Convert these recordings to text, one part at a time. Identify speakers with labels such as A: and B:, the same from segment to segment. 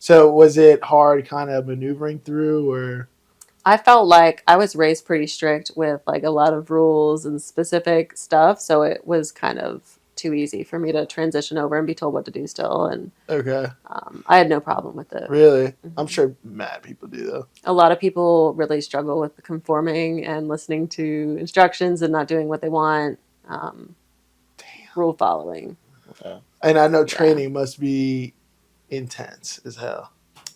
A: So was it hard kind of maneuvering through or?
B: I felt like I was raised pretty strict with like a lot of rules and specific stuff, so it was kind of too easy for me to transition over and be told what to do still, and
A: Okay.
B: I had no problem with it.
A: Really? I'm
B: Mhm.
A: sure mad people do though.
B: A lot of people really struggle with conforming and listening to instructions and not doing what they want. Rule following.
C: Yeah.
A: And I know training must be intense as hell.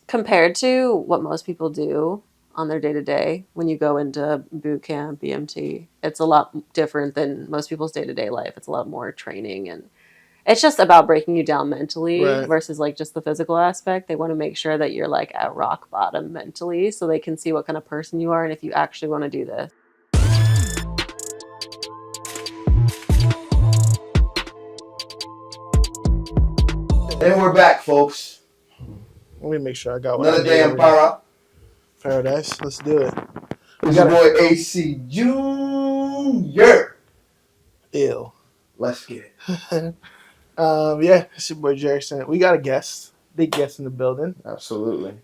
B: Compared to what most people do on their day to day, when you go into boot camp, BMT, it's a lot different than most people's day to day life. It's a lot more training, and it's just about breaking you down mentally
A: Right.
B: versus like just the physical aspect. They want to make sure that you're like at rock bottom mentally so they can see what kind of person you are and if you actually want to do this.
C: And we're back, folks.
A: Let me make sure I got what
C: Another
A: I need
C: day in
A: over here.
C: Paradise.
A: Let's do it.
C: It's your boy AC Junior.
A: Ew.
C: Let's get it.
A: Yeah, it's your boy Jerry. We got a guest. Big guest in the building.
C: Absolutely.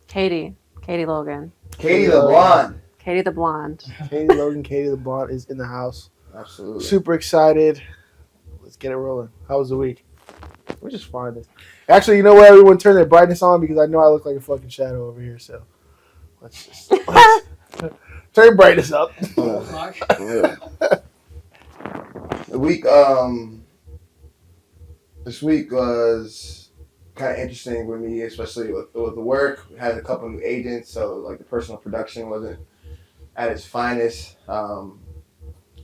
B: Katie Logan.
C: Katie the Blonde.
B: Katie the Blonde.
A: Katie Logan, Katie the Blonde is in the house.
C: Absolutely.
A: Super excited. Let's get it rolling. How was the week? We're just fine. Actually, you know what? Everyone turn their brightness on because I know I look like a fucking shadow over here. So let's turn brightness up.
C: Yeah. The week, this week was kind of interesting with me, especially with the work. We had a couple new agents, so like the personal production wasn't at its finest.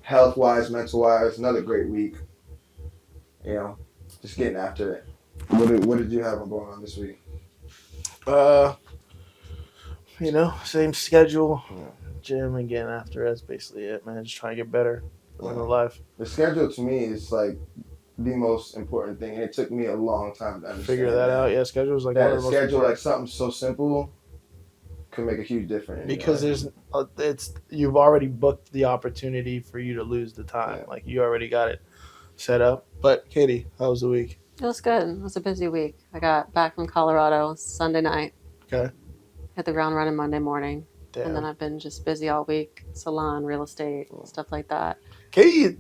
C: Health-wise, mental-wise, another great week. You know, just getting after it. What did you have going on this week?
A: Same schedule.
C: Yeah.
A: Gym and getting after it. That's basically it, man. Just trying to get better in the life.
C: The schedule to me is like the most important thing, and it took me a long time to understand.
A: Figure that out. Yeah, schedule is like
C: That
A: one of the most
C: schedule,
A: important.
C: like something so simple, could make a huge difference.
A: Because you've already booked the opportunity for you to lose the time.
C: Yeah.
A: Like you already got it set up. But Katie, how was the week?
B: It was good. It was a busy week. I got back from Colorado Sunday night.
A: Okay.
B: Hit the ground running Monday morning.
A: Damn.
B: And then I've been just busy all week. Salon, real estate, stuff like that.
A: Katie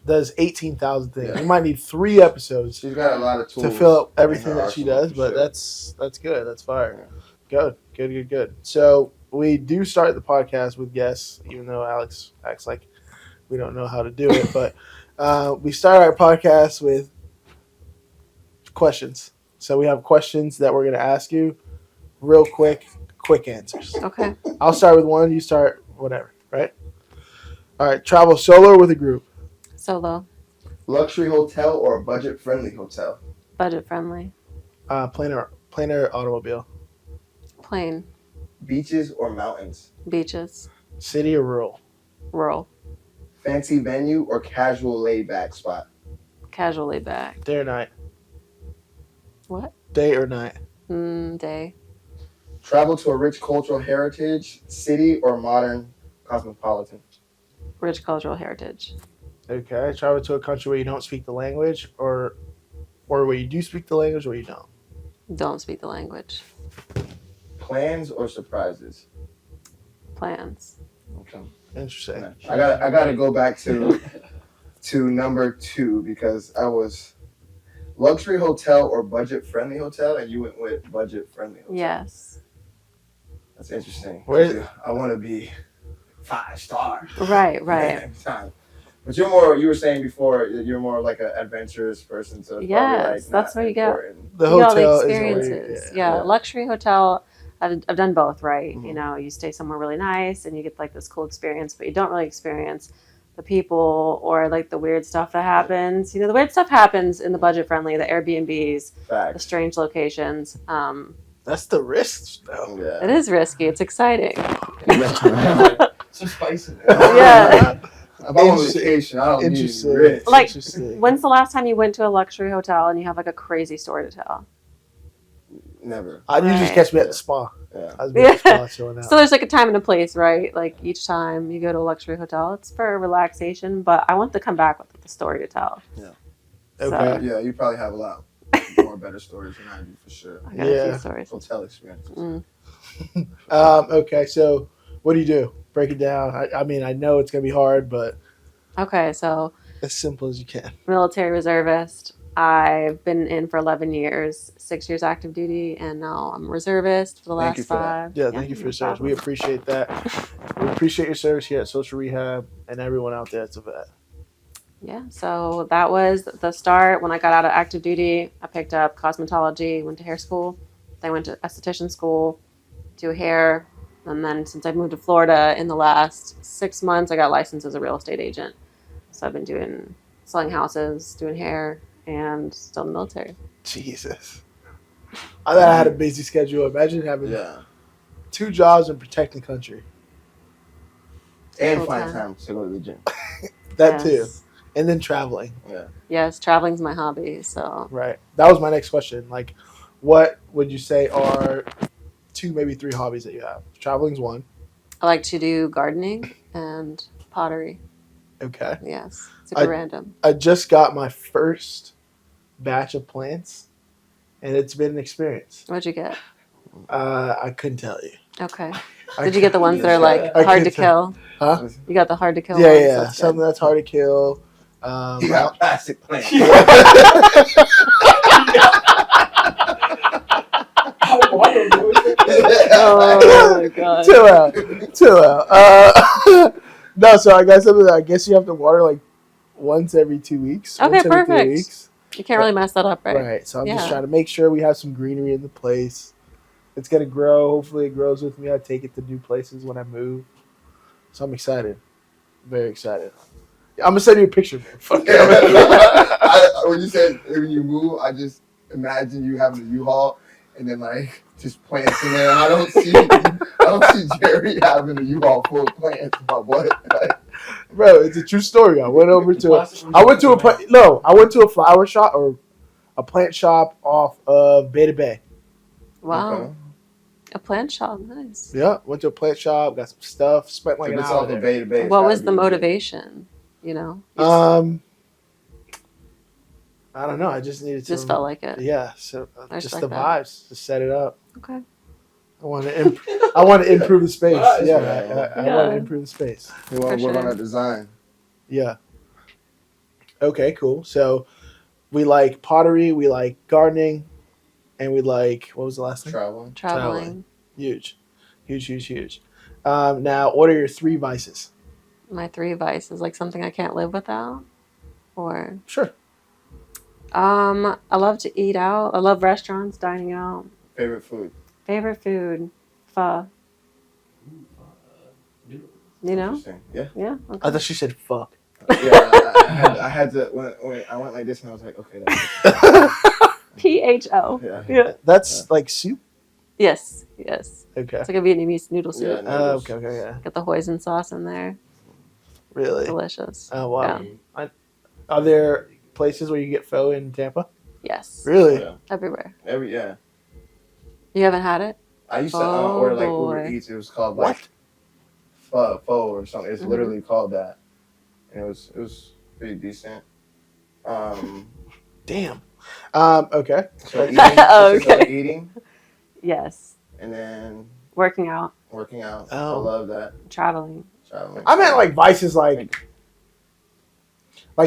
A: does 18,000 things.
C: Yeah.
A: We might need 3 episodes
C: She's got a lot of tools
A: to fill up
C: in
A: everything
C: her
A: that she
C: arsenal,
A: does,
C: for
A: but
C: sure.
A: that's good. That's fire. Good. So we do start the podcast with guests, even though Alex acts like we don't know how to do it. But we start our podcast with questions. So we have questions that we're going to ask you real quick answers.
B: Okay.
A: I'll start with one. You start whatever, right? All right. Travel solo or with a group?
B: Solo.
C: Luxury hotel or budget-friendly hotel?
B: Budget friendly.
A: Plane or automobile?
B: Plane.
C: Beaches or mountains?
B: Beaches.
A: City or rural?
B: Rural.
C: Fancy venue or casual laid-back spot?
B: Casually back.
A: Day or night?
B: What?
A: Day or night?
B: Day.
C: Travel to a rich cultural heritage city or modern cosmopolitan?
B: Rich cultural heritage.
A: Okay. Travel to a country where you don't speak the language or where you do speak the language or you don't?
B: Don't speak the language.
C: Plans or surprises?
B: Plans.
C: Okay.
A: Interesting.
C: I got to go back to number 2 because I was luxury hotel or budget-friendly hotel, and you went with budget-friendly hotel.
B: Yes.
C: That's interesting.
A: Where-
C: I want to be 5-star.
B: Right.
C: Next time. But you were saying before, you're more like an adventurous person. So it's
B: Yes,
C: probably like
B: that's
C: not
B: where you go.
C: important.
A: The
B: You got all
A: hotel
B: the
A: is where
B: experiences.
A: you-
B: Yeah, luxury hotel. I've done both, right?
C: Mhm.
B: You know, you stay somewhere really nice and you get like this cool experience, but you don't really experience the people or like the weird stuff that happens. You know, the weird stuff happens in the budget friendly, the Airbnbs, the
C: Facts.
B: strange locations.
A: That's the risks, though.
C: Yeah.
B: It is risky. It's exciting.
D: Some spice in there.
B: Yeah.
C: If I'm on vacation, I don't need
A: Interesting.
C: risk.
B: Like,
A: Interesting.
B: When's the last time you went to a luxury hotel and you have like a crazy story to tell?
C: Never.
A: You just
B: Right.
A: catch me at the spa.
C: Yeah.
A: I was at the spa chilling out.
B: So there's like a time and a place, right? Like each time you go to a luxury hotel, it's for relaxation, but I want to come back with a story to tell.
C: Yeah.
B: So,
A: Okay.
C: Yeah, you probably have a lot more better stories than I do for sure.
B: I got a
A: Yeah.
B: few stories.
C: Hotel experiences.
B: Mm.
A: Okay, so what do you do? Break it down. I mean, I know it's gonna be hard, but
B: Okay, so
A: as simple as you can.
B: military reservist. I've been in for 11 years, 6 years active duty, and now I'm a reservist for the
C: Thank
B: last
C: you for that.
B: 5.
A: Yeah, thank you for
B: no
A: your service. We
B: problem.
A: appreciate that. We appreciate your service here at Social Rehab and everyone out there that's a vet.
B: Yeah, so that was the start. When I got out of active duty, I picked up cosmetology, went to hair school, then went to esthetician school, do hair, and then since I moved to Florida in the last 6 months, I got licensed as a real estate agent. So I've been selling houses, doing hair, and still in the military.
A: Jesus. I thought I had a busy schedule. Imagine having
C: Yeah.
A: 2 jobs and protect the country.
C: And
B: Full
C: find
B: time.
C: time to go to the gym.
A: That too.
B: Yes.
A: And then traveling.
C: Yeah.
B: Yes, traveling's my hobby. So
A: Right. That was my next question. Like, what would you say are 2, maybe 3 hobbies that you have? Traveling's one.
B: I like to do gardening and pottery.
A: Okay.
B: Yes, super random.
A: I just got my first batch of plants, and it's been an experience.
B: What'd you get?
A: I couldn't tell you.
B: Okay.
A: I
B: Did you get the ones that are like
A: I
B: hard to
A: can't
B: kill?
A: Huh?
B: You got the hard to kill
A: Yeah,
B: ones?
A: yeah.
B: That's good.
A: Something that's hard to kill.
C: You got plastic plants.
B: Oh my god.
A: Chill out. No, so I got something that I guess you have to water like once every 2 weeks.
B: Okay,
A: once every 3
B: perfect.
A: weeks.
B: You can't really mess that up, right?
A: Right. So I'm just
B: Yeah.
A: trying to make sure we have some greenery in the place. It's gonna grow. Hopefully, it grows with me. I take it to new places when I move. So I'm excited. Very excited. I'm gonna send you a picture. Man. Fuck it.
C: When you said when you move, I just imagine you having a U-Haul and then like just plants in there. I don't see Jerry having a U-Haul full of plants. But what? Like,
A: Bro, it's a true story. I went over to I went to a flower shop or a plant shop off of Beta Bay.
B: Wow.
C: okay.
B: A plant shop, nice.
A: Yeah, went to a plant shop, got some stuff, spent like
C: If
A: an
C: it's
A: hour
C: off
A: there.
C: of Bay to Bay, it's
B: What
C: gotta
B: was
C: be
B: the
C: legit.
B: motivation? You know? You
A: I don't know. I just needed to.
B: just felt like it.
A: Yeah, so
B: I
A: just
B: respect
A: the
B: that.
A: vibes, to set it up.
B: Okay.
A: I want to I want to improve the space.
D: Vibes,
A: Yeah,
C: man.
A: I
B: Yeah.
A: want to improve the space.
C: We want to
B: For
C: work on
B: sure.
C: that design.
A: Yeah. Okay, cool. So we like pottery, we like gardening, and we like, what was the last thing?
C: Traveling.
B: Traveling.
A: Huge. Huge. Now, what are your 3 vices?
B: My 3 vices, like something I can't live without. Or
A: Sure.
B: I love to eat out. I love restaurants, dining out.
C: Favorite food.
B: Favorite food, pho. You know?
C: Interesting. Yeah.
B: Yeah.
A: I
B: Okay.
A: thought she said fuck.
C: Yeah. I had to when I went like this and I was like, okay, that's
B: PHO.
C: yeah.
B: Yeah.
A: That's like soup?
B: Yes. Yes.
A: Okay.
B: It's like a Vietnamese noodle soup.
C: Yeah. noodles.
A: Okay, yeah.
B: Got the hoisin sauce in there.
A: Really?
B: Delicious.
A: Oh, wow.
B: Yeah.
A: Are there places where you get pho in Tampa?
B: Yes.
A: Really?
C: Yeah.
B: Everywhere.
C: Yeah.
B: You haven't had it?
C: I used to
B: Oh,
C: order like
B: boy.
C: Uber Eats. It was called like pho or something. It's
B: Mhm.
C: literally called that, and it was pretty decent.
A: Damn. Okay.
C: So eating,
B: Oh,
C: so
B: okay.
C: eating,
B: Yes.
C: and then
B: Working out,
C: working out.
A: Oh.
C: I love that.
B: traveling.
C: Traveling.
A: I meant like vices like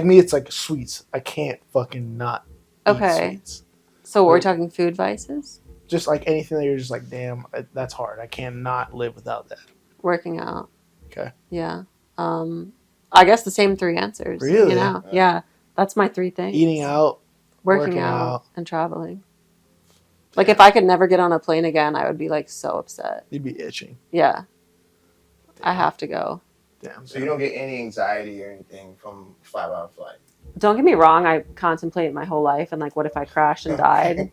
A: me, it's like sweets. I can't fucking not eat
B: Okay.
A: sweets.
B: So we're
A: Right.
B: talking food vices?
A: Just like anything that you're just like, damn, that's hard. I cannot live without that.
B: Working out.
A: Okay.
B: Yeah. I guess the same 3 answers.
A: Really?
B: You know? Yeah. That's my 3 things.
A: Eating out.
B: working
A: working
B: out,
A: out.
B: and traveling. Like if I could never get on a plane again, I would be like so upset.
A: You'd be itching.
B: Yeah. I have to go.
A: Damn.
C: So you don't get any anxiety or anything from 5-hour flight.
B: Don't get me wrong, I contemplate my whole life and like what if I crashed and died?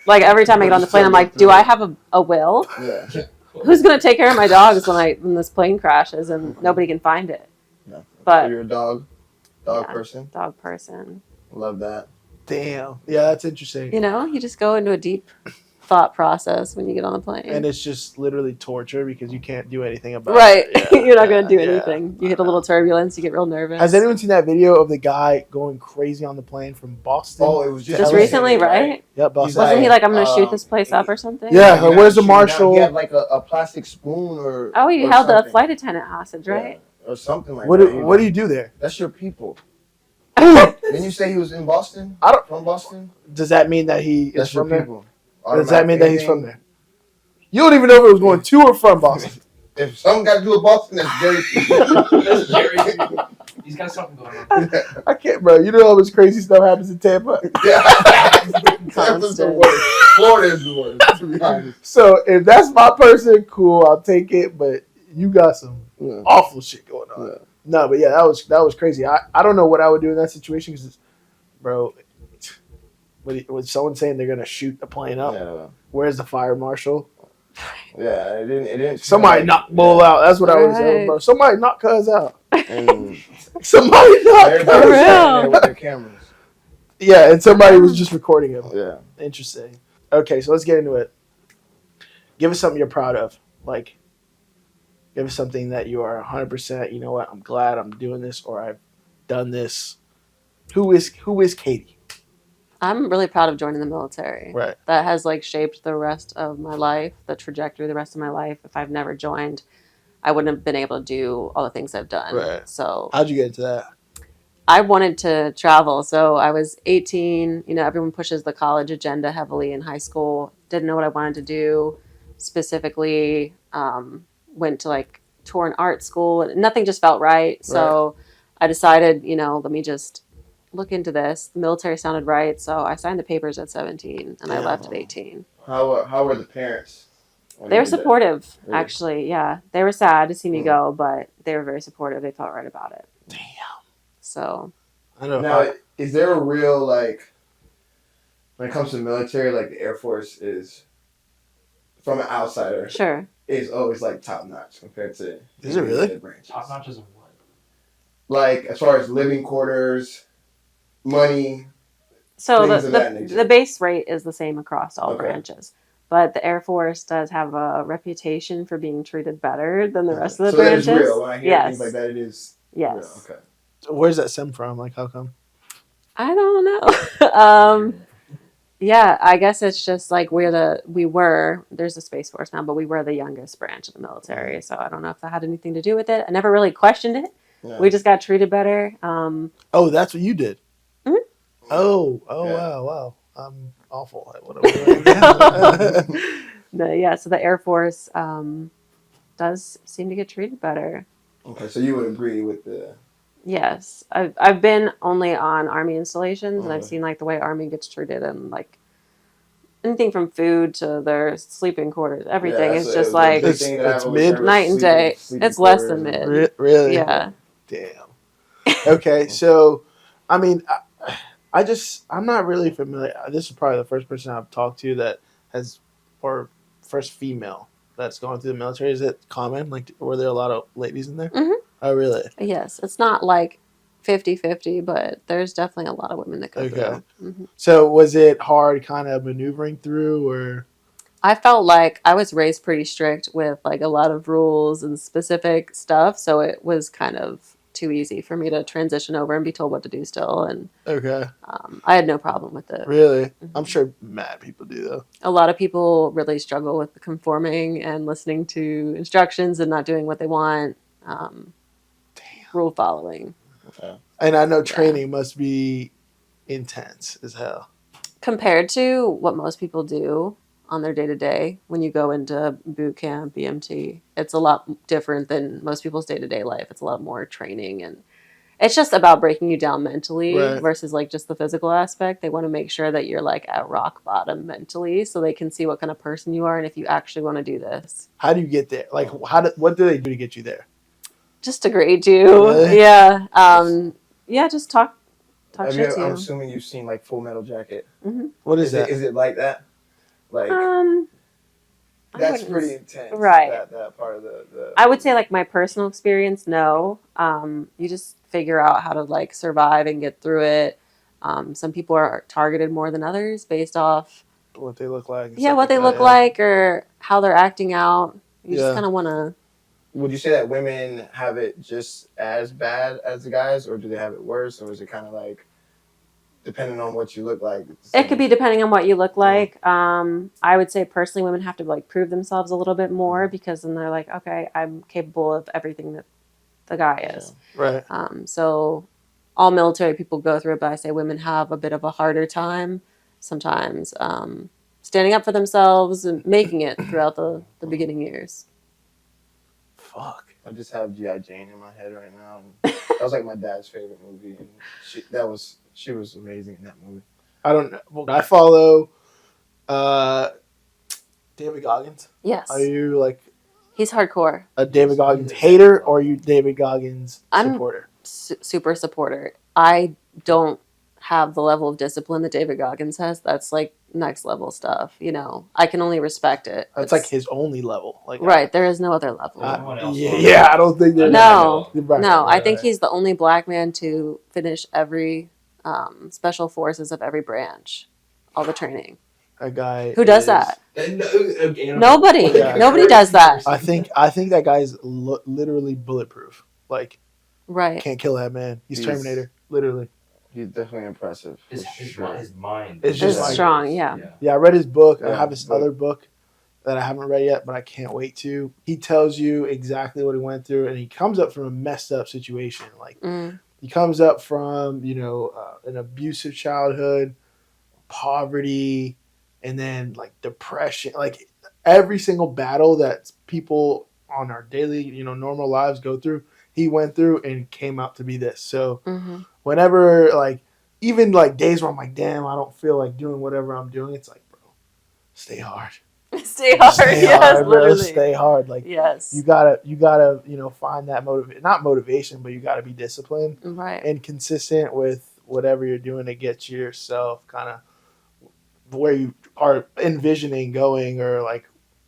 B: Like every time I get on the plane I'm like, do I have a will?
C: Yeah.
B: Who's gonna take care of my dogs when this plane crashes and nobody can find it?
C: No. So
B: But
C: you're a dog
B: Yeah.
C: person.
B: dog person.
C: Love that.
A: Damn. Yeah, that's interesting.
B: You know, you just go into a deep thought process when you get on the plane.
A: And it's just literally torture because you can't do anything about
B: right.
A: it. Yeah,
B: You're not going to do
A: yeah,
B: anything. You hit a little turbulence, you get real nervous.
A: Has anyone seen that video of the guy going crazy on the plane from Boston?
C: Oh, it was
A: to
B: Just
A: LA?
B: recently, right?
A: Yep, Boston.
B: Wasn't he like, I'm going to shoot
C: um,
B: this place up or something?
A: Yeah,
C: You're
A: where's the
C: not shooting down.
A: marshal?
C: He had like a plastic spoon or.
B: Oh, you
C: or
B: held the
C: something.
B: flight attendant hostage, right?
C: Yeah, or something like
A: What
C: that.
A: do, what do you do there?
C: That's your people. Didn't you say he was in Boston?
A: I don't-
C: From Boston?
A: Does that mean that he is
C: That's your
A: from there?
C: people.
A: Does that mean that he's
C: Anything-
A: from there? You don't even know if it was going to or from Boston.
C: If something got to do with Boston, that's Jerry.
D: That's Jerry. He's got something going on.
A: I can't, bro. You know how much crazy stuff happens in Tampa.
C: Tampa's the worst. Florida is the worst, to be honest.
A: So if that's my person, cool, I'll take it. But you got some
C: Yeah.
A: awful shit going on.
C: Yeah.
A: No, but yeah, that was crazy. I don't know what I would do in that situation because, bro, with someone saying they're gonna shoot the plane up,
C: Yeah.
A: where's the fire marshal?
C: Yeah, it didn't.
A: Somebody knock Bull out. That's what I would say,
B: Right.
A: bro. Somebody knock Cuz out.
C: And
A: Somebody knock
C: everybody
A: Cuz
C: was
B: For real.
C: standing there with their cameras.
A: Yeah, and somebody was just recording him.
C: Yeah.
A: Interesting. Okay, so let's get into it. Give us something you're proud of. Like, give us something that you are 100%, you know what, I'm glad I'm doing this or I've done this. Who is Katie?
B: I'm really proud of joining the military.
A: Right.
B: That has like shaped the rest of my life, the trajectory of the rest of my life. If I've never joined, I wouldn't have been able to do all the things I've done.
A: Right.
B: So
A: How'd you get into that?
B: I wanted to travel. So I was 18. You know, everyone pushes the college agenda heavily in high school. Didn't know what I wanted to do. Specifically, went to like tour and art school. And nothing just felt right. So I decided, you know, let me just look into this. The military sounded right. So I signed the papers at 17 and I
A: Yeah.
B: left at 18.
C: How were the parents? when
B: They
C: you
B: were
C: did that?
B: supportive,
C: Really?
B: actually. Yeah. They were sad to see me
C: Mm.
B: go, but they were very supportive. They felt right about it.
A: Damn.
B: So
A: I know.
C: Now, is there a real, like, when it comes to the military, like the Air Force is, from an outsider,
B: sure.
C: is always like top notch compared to
A: Is it really?
C: the branches.
D: Top notches of what?
C: Like as far as living quarters, money.
B: So
C: Things of that
B: the
C: nature.
B: base rate is the same across all
C: Okay.
B: branches. But the Air Force does have a reputation for being treated better than the rest of the
C: so
B: branches.
C: that is real. When I hear
B: Yes.
C: things like that, it is
B: Yes.
C: real. Okay.
A: Where's that stem from? Like, how come?
B: I don't know. Yeah, I guess it's just like there's a Space Force now, but we were the youngest branch of the military. So I don't know if that had anything to do with it. I never really questioned it.
C: Yeah.
B: We just got treated better.
A: Oh, that's what you did.
B: Mhm.
A: Oh,
C: Yeah.
A: wow. I'm awful at what I'm doing.
B: So the Air Force does seem to get treated better.
C: Okay, so you would agree with the
B: Yes, I've been only on Army installations, and I've
C: Okay.
B: seen like the way Army gets treated, and like anything from food to their sleeping quarters, everything
C: Yeah,
B: is
C: that's
B: just
C: a
B: like
C: big
A: It's-
C: thing that I've
A: it's
C: always
A: mid-
C: heard was
B: night and day.
C: sleeping
B: It's less than
C: quarters.
B: mid.
A: Really?
B: Yeah.
A: Damn. Okay, so I mean, I'm not really familiar. This is probably the first person I've talked to that has, or first female that's gone through the military. Is it common? Like, were there a lot of ladies in there?
B: Mhm.
A: Oh, really?
B: Yes, it's not like 50-50, but there's definitely a lot of women that go
A: Okay.
B: through. Mhm.
A: So was it hard, kind of maneuvering through, or?
B: I felt like I was raised pretty strict with like a lot of rules and specific stuff, so it was kind of too easy for me to transition over and be told what to do still, and
A: Okay,
B: I had no problem with it.
A: really?
B: Mhm.
A: I'm sure mad people do though.
B: A lot of people really struggle with conforming and listening to instructions and not doing what they want. Rule following.
A: And I know training must be intense as hell.
B: Compared to what most people do on their day to day, when you go into boot camp, BMT, it's a lot different than most people's day to day life. It's a lot more training, and it's just about breaking you down mentally
A: Right.
B: versus like just the physical aspect. They want to make sure that you're like at rock bottom mentally, so they can see what kind of person you are and if you actually want to do this.
A: How do you get there? Like, what do they do to get you there?
B: Just to grade you,
A: Really?
B: yeah, yeah. Just talk shit to
C: I'm
B: you.
C: assuming you've seen like Full Metal Jacket.
A: What is that?
C: Is it like that? Like
B: I
C: that's
B: wouldn't
C: pretty intense.
B: right.
C: That part of the
B: I would say like my personal experience, no. You just figure out how to like survive and get through it. Some people are targeted more than others based off
A: what they look like. and
B: Yeah,
A: stuff
B: what they
A: that,
B: look
A: yeah.
B: like or how they're acting out. You
A: Yeah.
B: just kind of want to.
C: Would you say that women have it just as bad as the guys, or do they have it worse, or is it kind of like depending on what you look like?
B: It could be depending on what you look like. I would say personally, women have to like prove themselves a little bit more because then they're like, okay, I'm capable of everything that the guy is.
A: Right.
B: So all military people go through it, but I say women have a bit of a harder time sometimes standing up for themselves and making it throughout the beginning years.
A: Fuck.
C: I just have G.I. Jane in my head right now. And that was like my dad's favorite movie, and she was amazing in that movie.
A: I don't know. Well, I follow David Goggins.
B: Yes.
A: Are you like
B: He's hardcore.
A: a David Goggins hater or are you David Goggins
B: I'm-
A: supporter?
B: Super supporter. I don't have the level of discipline that David Goggins has. That's like next level stuff. You know, I can only respect it.
A: That's like his only level. Like
B: Right. There is no other level.
D: No one else
A: yeah,
D: will.
A: yeah, I don't think there's
B: No.
A: Right,
B: No, I
A: right,
B: think
A: right.
B: he's the only black man to finish every special forces of every branch, all the training.
A: a guy
B: Who does
A: is-
B: that?
D: Nobody.
B: Nobody.
A: Yeah.
B: Nobody does that.
A: I think that guy's literally bulletproof. Like
B: Right.
A: can't kill that man. He's
C: He's-
A: Terminator, literally.
C: He's definitely impressive.
D: His mind.
A: It's just like-
B: strong, yeah.
A: Yeah, I read his book. I
C: Yeah,
A: have this
C: but-
A: other book that I haven't read yet, but I can't wait to. He tells you exactly what he went through, and he comes up from a messed up situation. Like
B: Mm.
A: he comes up from an abusive childhood, poverty, and then like depression. Like every single battle that people on our daily normal lives go through, he went through and came out to be this. So
B: hmm
A: whenever like even like days where I'm like, damn, I don't feel like doing whatever I'm doing, it's like, bro, stay hard.
B: Stay hard.
A: Stay
B: Yes,
A: hard, bro.
B: literally.
A: Stay hard. Like
B: Yes.
A: you gotta find that not motivation, but you gotta be disciplined
B: Right.
A: and consistent with whatever you're doing to get yourself kind of where you are envisioning going, or like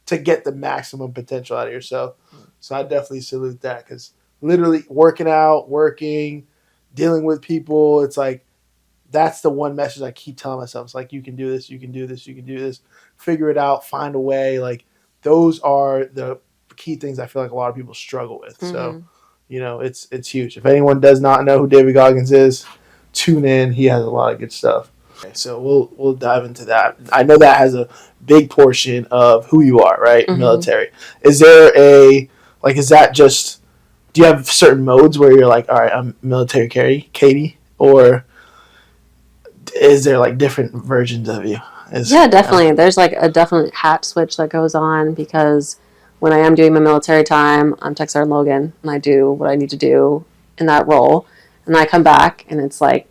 A: to get the maximum potential out of yourself. So I definitely salute that, because literally working, dealing with people, it's like that's the one message I keep telling myself. It's like, you can do this, you can do this, you can do this. Figure it out, find a way. Like those are the key things I feel like a lot of people struggle with. So it's huge. If anyone does not know who David Goggins is, tune in. He has a lot of good stuff. Okay, so we'll dive into that. I know that has a big portion of who you are, right?
B: Mhm.
A: Military. Is there is that just, do you have certain modes where you're like, all right, I'm military Katie, or is there like different versions of you?
B: Yeah, definitely. There's like a definite hat switch that goes on, because when I am doing my military time, I'm Tech Sergeant Logan, and I do what I need to do in that role. And I come back, and it's like,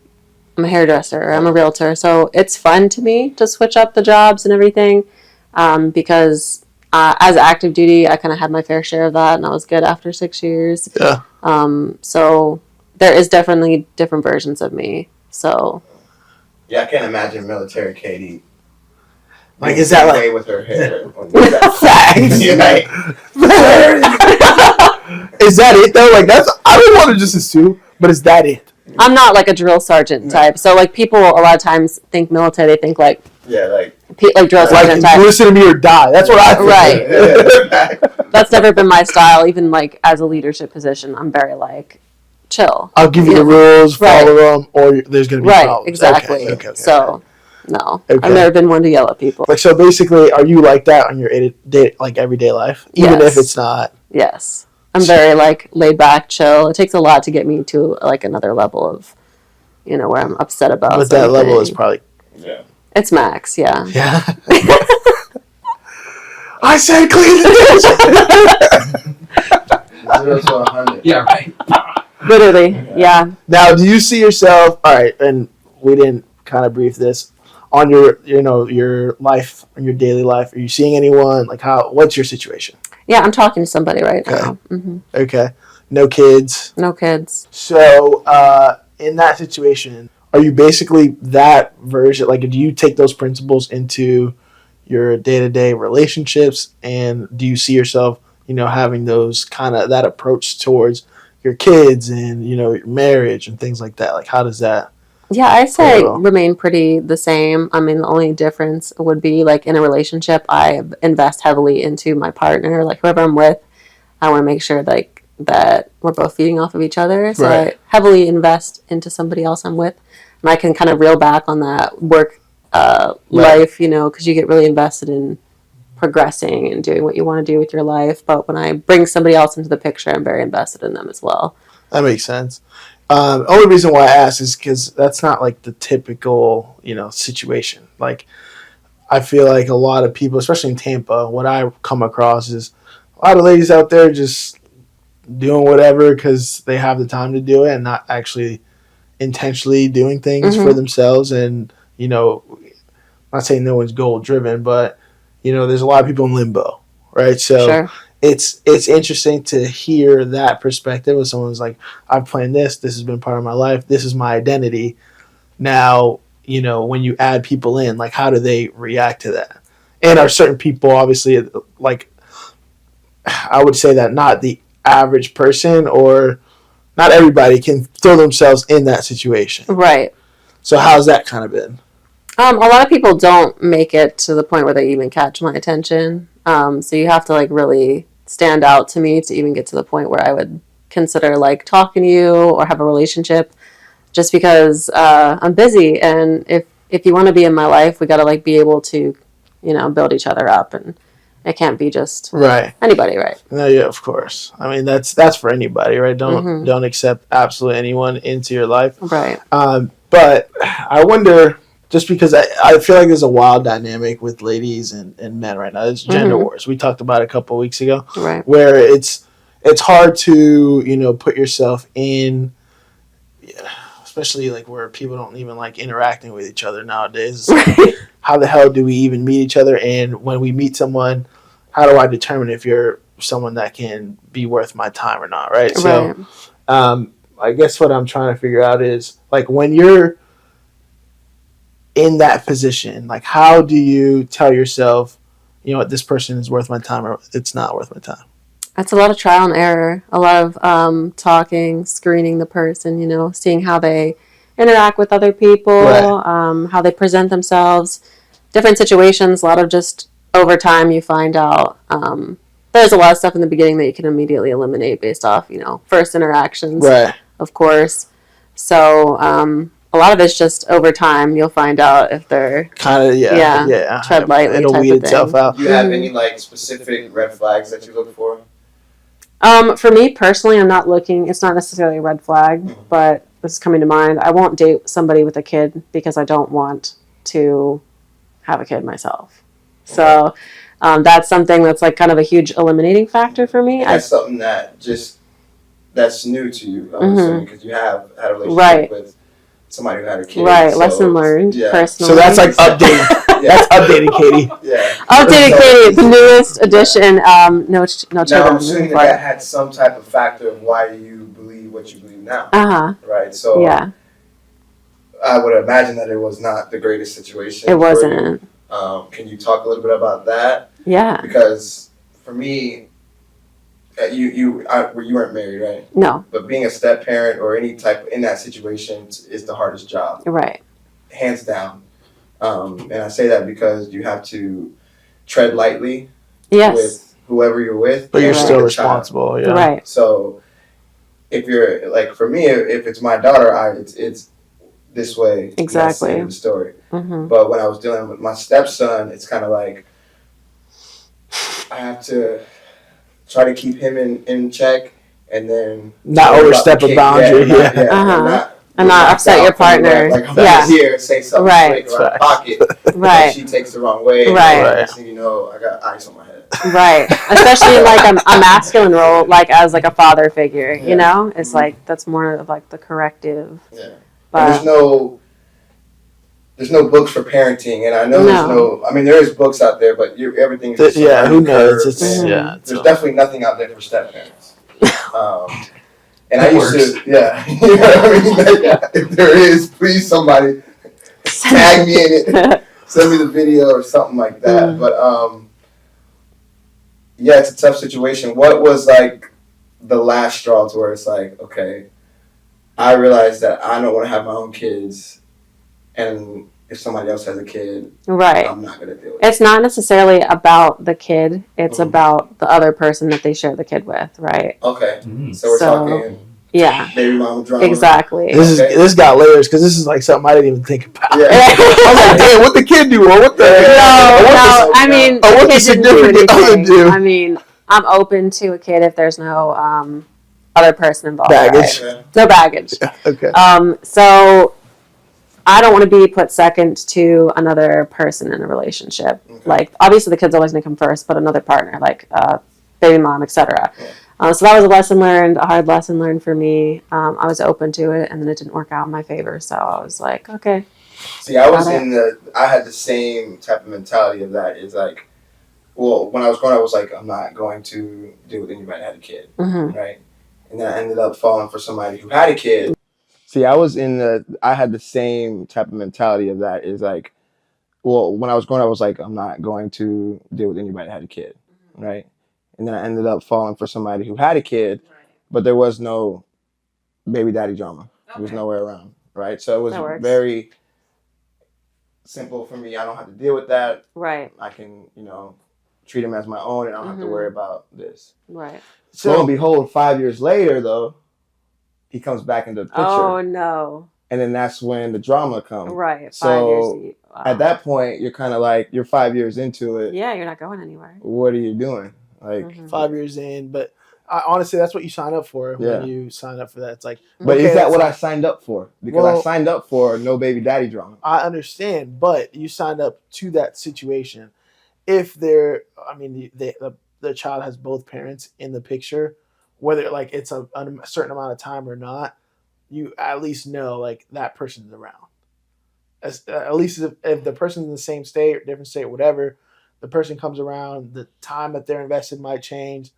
B: I'm a hairdresser, I'm a realtor. So it's fun to me to switch up the jobs and everything, because as active duty, I kind of had my fair share of that, and I was good after 6 years.
A: Yeah.
B: So there is definitely different versions of me. So
C: Yeah, I can't imagine military Katie.
A: Like, is that like
C: way with her hair?
A: facts?
C: Yeah, like,
A: Is that it though? Like I don't want to just assume, but is that it?
B: I'm not like a drill sergeant type. So like people a lot of times think military, they think like
C: yeah, like
B: drill sergeant
A: Like
B: type.
A: listen to me or die. That's what I think.
B: Right.
C: yeah.
B: That's never been my style. Even like as a leadership position, I'm very like chill.
A: I'll give you the rules,
B: Right.
A: follow them, or there's gonna be
B: Right,
A: problems.
B: exactly.
A: Okay.
B: So no,
A: Okay.
B: I've never been one to yell at people.
A: Like, so basically, are you like that on your like everyday life, even
B: Yes.
A: if it's not?
B: Yes, I'm very like laid back, chill. It takes a lot to get me to like another level of, where I'm upset about.
A: But that level is
B: something.
A: probably
C: Yeah.
B: It's max, yeah.
A: yeah. I said clean the dish.
C: 0 to 100.
D: Yeah, right.
B: Literally, yeah.
A: Now, do you see yourself? All right, and we didn't kind of brief this on your life, on your daily life. Are you seeing anyone? Like, what's your situation?
B: Yeah, I'm talking to somebody right
A: Okay.
B: now. Hmm.
A: Okay, no kids.
B: No kids.
A: So, in that situation, are you basically that version? Like, do you take those principles into your day-to-day relationships, and do you see yourself, having those kind of that approach towards your kids and your marriage and things like that? Like, how does that?
B: Yeah, I say
A: Plural.
B: remain pretty the same. I mean, the only difference would be like in a relationship, I invest heavily into my partner, like whoever I'm with. I want to make sure like that we're both feeding off of each other. So
A: Right.
B: I heavily invest into somebody else I'm with, and I can kind of reel back on that work life, you know, because you get really invested in progressing and doing what you want to do with your life. But when I bring somebody else into the picture, I'm very invested in them as well.
A: That makes sense. Only reason why I ask is because that's not like the typical, situation. Like, I feel like a lot of people, especially in Tampa, what I come across is a lot of ladies out there just doing whatever because they have the time to do it and not actually intentionally doing things for themselves. And, I'm not saying no one's goal driven, but, there's a lot of people in limbo, right? So
B: Sure.
A: it's interesting to hear that perspective of someone's like, I've planned this has been part of my life, this is my identity. Now, when you add people in, like, how do they react to that? And are certain people, obviously, like, I would say that not the average person or not everybody can throw themselves in that situation.
B: Right.
A: So how's that kind of been?
B: A lot of people don't make it to the point where they even catch my attention. So you have to like really stand out to me to even get to the point where I would consider like talking to you or have a relationship. Just because I'm busy, and if you want to be in my life, we got to like be able to, build each other up, and it can't be just
A: Right.
B: anybody, right?
A: No, yeah, of course. I mean, that's for anybody, right? Don't accept absolutely anyone into your life.
B: Right.
A: But I wonder, just because I feel like there's a wild dynamic with ladies and men right now. It's gender wars. We talked about it a couple of weeks ago,
B: Right.
A: where it's hard to put yourself in, especially like where people don't even like interacting with each other nowadays.
B: Right.
A: How the hell do we even meet each other? And when we meet someone, how do I determine if you're someone that can be worth my time or not? Right. So, I guess what I'm trying to figure out is like when you're in that position, like how do you tell yourself, what, this person is worth my time or it's not worth my time?
B: That's a lot of trial and error, a lot of talking, screening the person, seeing how they interact with other people,
A: Right.
B: How they present themselves, different situations, a lot of just over time you find out. There's a lot of stuff in the beginning that you can immediately eliminate based off, first interactions,
A: Right.
B: of course. So a lot of it's just over time you'll find out if they're
A: kind of yeah
B: tread lightly
A: it'll
B: type
A: weed
B: of
A: itself
B: thing.
A: out.
C: Do you have any like specific red flags that you look for?
B: For me personally, I'm not looking. It's not necessarily a red flag, but this is coming to mind. I won't date somebody with a kid because I don't want to have a kid myself. So that's something that's like kind of a huge eliminating factor for me.
C: And that's something that's new to you, I'm assuming, because you have had a relationship
B: Right.
C: with somebody who had a kid.
B: Right,
C: so,
B: lesson learned.
C: Yeah.
B: Personally.
A: So that's like updated. That's updated, Katie.
C: Yeah.
B: Updated
C: So-
B: Katie, the newest edition. No
C: Now
B: children.
C: I'm assuming that had some type of factor of why you believe what you believe now, right? So
B: Yeah,
C: I would imagine that it was not the greatest situation.
B: it
C: for
B: wasn't.
C: you. Can you talk a little bit about that?
B: Yeah.
C: Because for me, you weren't married, right?
B: No.
C: But being a step parent or any type in that situation is the hardest job,
B: Right.
C: hands down. And I say that because you have to tread lightly
B: Yes.
C: with whoever you're with,
A: But you're
C: and
A: still
C: with the child.
A: responsible. Yeah.
B: Right.
C: So if you're like for me, if it's my daughter, it's this way.
B: Exactly.
C: That's the end of the story.
B: Mm-hmm.
C: But when I was dealing with my stepson, it's kind of like I have to try to keep him in check, and then
A: Not overstep a boundary. Yeah.
B: And not upset your partner.
C: Like I'm
B: Yeah.
C: here, say something
B: Right.
C: slick around the pocket, and
B: Right.
C: she takes the wrong way. and
B: Right.
C: then next thing you know, I got ice on my head.
B: Right. Especially in like a masculine role, like as like a father figure,
C: Yeah.
B: It's
C: Mhm.
B: like that's more of like the corrective.
C: Yeah. And
B: But
C: there's no books for parenting, and I know there's no. I mean, there is books out there, but everything is just
A: Yeah. Who knows?
C: curve,
A: It's
C: and
A: yeah.
C: There's definitely nothing out there for step parents. And I
D: It
C: used
D: works.
C: to, yeah. You know what I mean? Like, if there is, please somebody tag me in it, send me the video or something like that. But yeah, it's a tough situation. What was like the last straw to where it's like, okay, I realized that I don't want to have my own kids, and if somebody else has a kid,
B: Right.
C: I'm not gonna deal with it.
B: It's not necessarily about the kid. It's
C: Mhm.
B: about the other person that they share the kid with, right?
C: Okay,
D: Mm.
C: so we're
B: So-
C: talking
B: Yeah.
C: baby mama drama.
B: Exactly.
C: Okay.
A: This got layers because this is like something I didn't even think about.
C: Yeah.
A: I was like, damn, what the kid do? Or what the?
C: Yeah.
A: or what
B: No,
A: the-
B: I mean,
A: or what
B: the
A: the
B: kid didn't do
A: significant other
B: anything.
A: do.
B: I mean, I'm open to a kid if there's no other person involved.
A: Baggage.
B: Right?
C: Okay.
B: No baggage.
A: Yeah, okay.
B: So I don't want to be put second to another person in a relationship.
C: Okay.
B: Like, obviously, the kid's always going to come first, but another partner, like baby mom, etc.
C: Yeah.
B: So that was a lesson learned, a hard lesson learned for me. I was open to it, and then it didn't work out in my favor. So I was like, okay.
C: See, I had the same type of mentality of that. It's like, well, when I was growing up, I was like, I'm not going to deal with anybody that had a kid,
B: Mm-hmm.
C: right? And then I ended up falling for somebody who had a kid. See, I had the same type of mentality of that. Is like, well, when I was growing up, I was like, I'm not going to deal with anybody that had a kid, right? And then I ended up falling for somebody who had a kid, but there was no baby daddy drama. There was nowhere around, right? So it
B: That
C: was
B: works.
C: very simple for me. I don't have to deal with that.
B: Right.
C: I can, treat him as my own, and I don't have to worry about this.
B: Right.
C: So, lo and
A: So
C: behold, 5 years later, though, he comes back into the picture,
B: Oh no.
C: and then that's when the drama comes.
B: Right. 5
C: So,
B: years. Wow.
C: At that point, you're kind of like, you're 5 years into it.
B: Yeah, you're not going anywhere.
C: What are you doing? Like,
B: Mhm.
A: 5 years in, but honestly, that's what you sign up for
C: Yeah.
A: when you sign up for that. It's like,
C: but
A: okay,
C: is that
A: that's
C: what I
A: like-
C: signed up for? Because I
A: Well-
C: signed up for no baby daddy drama.
A: I understand, but you signed up to that situation. If the child has both parents in the picture, whether like it's a certain amount of time or not, you at least know like that person's around. At least if the person's in the same state or different state, whatever, the person comes around. The time that they're invested might change.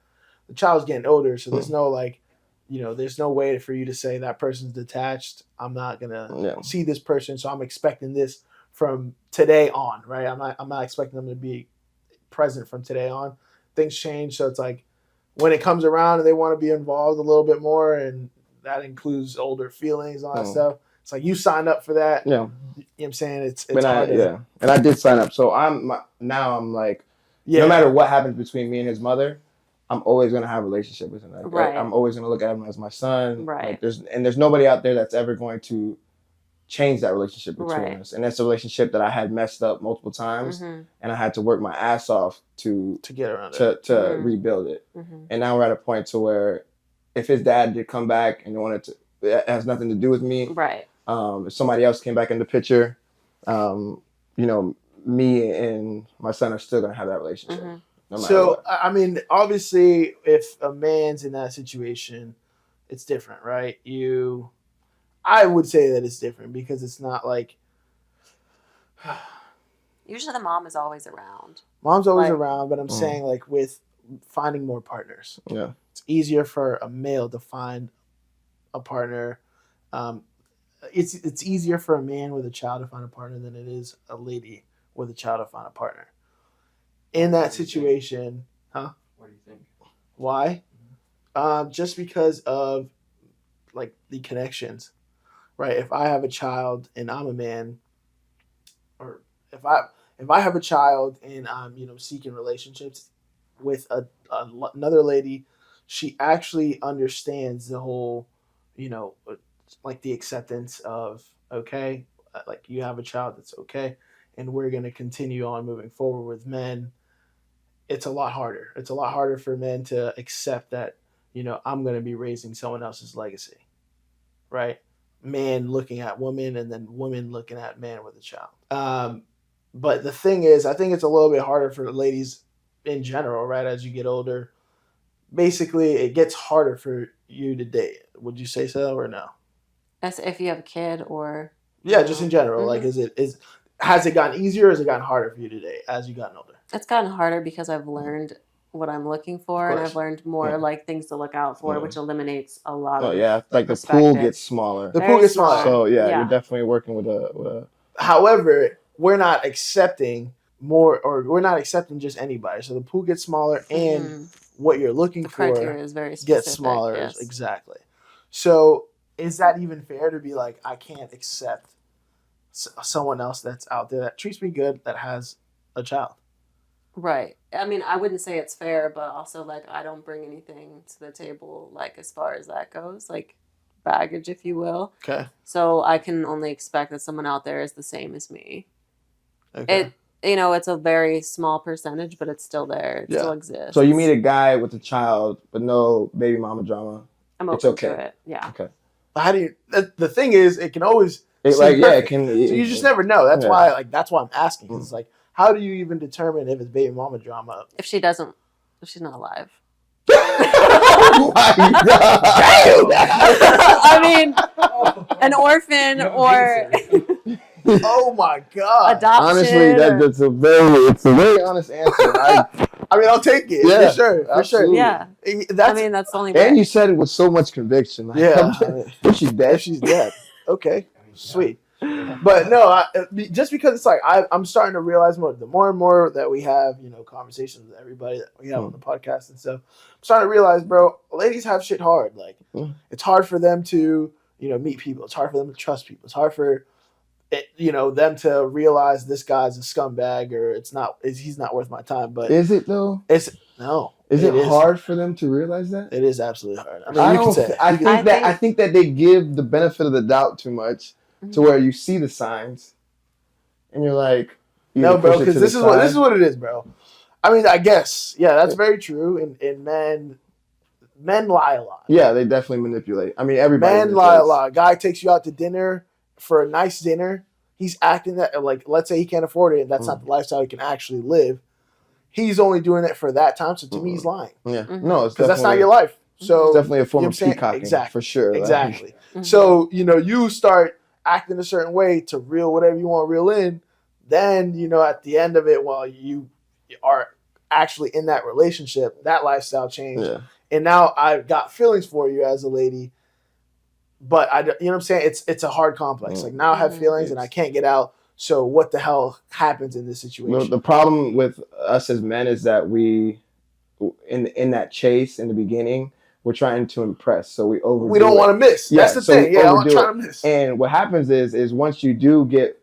A: The child's getting older, so there's no like, there's no way for you to say that person's detached. I'm not gonna
C: Yeah.
A: see this person, so I'm expecting this from today on, right? I'm not expecting them to be present from today on. Things change, so it's like when it comes around and they want to be involved a little bit more, and that includes older feelings and all that stuff. It's like you signed up for that.
C: Yeah.
A: You know what I'm saying? It's
C: But
A: hard.
C: and I did sign up. So I'm like, no matter what happens between me and his mother, I'm always gonna have a relationship with him. Like,
B: Right.
C: I'm always gonna look at him as my son.
B: Right.
C: Like, there's nobody out there that's ever going to change that relationship between
B: Right.
C: us. And that's a relationship that I had messed up multiple times,
B: Mm-hmm.
C: and I had to work my ass off to
A: to get around it.
B: Mhm.
C: rebuild it.
B: Mm-hmm.
C: And now we're at a point to where, if his dad did come back and wanted to, it has nothing to do with me.
B: Right.
C: If somebody else came back in the picture, me and my son are still gonna have that relationship.
B: Mm-hmm.
C: No matter
A: So
C: what.
A: I mean, obviously, if a man's in that situation, it's different, right? I would say that it's different because it's not like
B: Usually the mom is always around.
A: mom's always
B: Like-
A: around, but I'm
C: Mhm.
A: saying like with finding more partners,
C: Yeah.
A: it's easier for a male to find a partner. It's easier for a man with a child to find a partner than it is a lady with a child to find a partner. In that situation,
D: What do you think?
A: why? Just because of like the connections, right? If I have a child and I'm a man, or if I have a child and I'm seeking relationships with another lady, she actually understands the whole, like the acceptance of okay, like you have a child, that's okay, and we're gonna continue on moving forward. With men, it's a lot harder. It's a lot harder for men to accept that, I'm going to be raising someone else's legacy, right? Man looking at woman and then woman looking at man with a child. But the thing is, I think it's a little bit harder for ladies in general, right? As you get older, basically it gets harder for you to date. Would you say so or no?
B: As if you have a kid or
A: Yeah, just in general.
B: Mhm.
A: Like, has it gotten easier or has it gotten harder for you to date as you've gotten older?
B: it's gotten harder because I've learned what I'm looking for, and
A: course.
B: I've learned more
C: Yeah.
B: like things to look out for,
C: Yeah.
B: which eliminates a lot
C: Oh
B: of.
C: yeah, like the
B: perspective.
C: pool gets smaller.
A: The
B: Very
A: pool gets
B: small.
A: smaller.
C: So yeah,
B: Yeah.
C: you're definitely working with a
A: However, we're not accepting more, or we're not accepting just anybody. So the pool gets smaller, and
B: Mhm.
A: what you're looking
B: The
A: for
B: criteria is very specific.
A: gets smaller.
B: Yes.
A: Exactly. So is that even fair to be like, I can't accept someone else that's out there that treats me good that has a child.
B: Right. I mean, I wouldn't say it's fair, but also like I don't bring anything to the table like as far as that goes, like baggage, if you will.
A: Okay.
B: So I can only expect that someone out there is the same as me.
A: Okay.
B: It's a very small percentage, but it's still there. It
A: Yeah.
B: still exists.
C: So you meet a guy with a child, but no baby mama drama.
B: I'm
C: it's
B: open to
C: okay.
B: it. Yeah.
C: Okay.
A: How do you? The thing is, it can always.
C: It,
A: seem
C: like, yeah, it
A: perfect.
C: can.
A: So you just never know. That's
C: Yeah.
A: why, like, that's why I'm asking. 'Cause it's like, how do you even determine if it's baby mama drama?
B: If she's not alive.
C: Oh my God.
B: I mean, an orphan
D: No,
B: or
A: Oh my god!
B: adoption.
C: Honestly,
B: or-
C: it's a very honest answer.
A: I mean, I'll take it.
C: Yeah,
A: For sure. For
C: absolutely.
B: yeah.
A: sure. That's
B: I mean, that's the only
C: And
B: way.
C: you said it with so much conviction. Like,
A: yeah.
C: if she's dead,
A: If she's dead, okay, sweet. But no, just because it's like I'm starting to realize more. The more and more that we have, conversations with everybody that we have on the podcast and stuff, I'm starting to realize, bro, ladies have shit hard. Like, it's hard for them to, meet people. It's hard for them to trust people. It's hard for them to realize this guy's a scumbag or he's not worth my time. But
C: is it though?
A: it's no.
C: Is it hard for them to realize that?
A: It is absolutely hard. I mean, you can say.
C: I think that they give the benefit of the doubt too much, to where you see the signs, and you're like,
A: no, bro, because this is what it is, bro. I mean, I guess, yeah, that's very true. And men lie a lot.
C: Yeah, they definitely manipulate. I mean, everybody.
A: Men lie a lot. A guy takes you out to dinner for a nice dinner. He's acting that like, let's say he can't afford it, and that's not the lifestyle he can actually live. He's only doing it for that time. So to me, he's lying.
C: Yeah, no, it's
A: because that's not your life. So
C: it's definitely a form
A: you know
C: of peacocking,
A: exactly,
C: for sure.
A: Exactly. So you start acting a certain way to reel whatever you want to reel in. Then at the end of it, while you are actually in that relationship, that lifestyle changed, and now I've got feelings for you as a lady. But you know what I'm saying? It's a hard complex. Like now I have feelings and I can't get out. So what the hell happens in this situation?
C: Well, the problem with us as men is that we, in that chase in the beginning, we're trying to impress. So we overdo
A: We don't want to miss.
C: Yeah,
A: that's the
C: so
A: thing.
C: we
A: Yeah, I'm
C: overdo
A: trying to miss.
C: And what happens is once you do get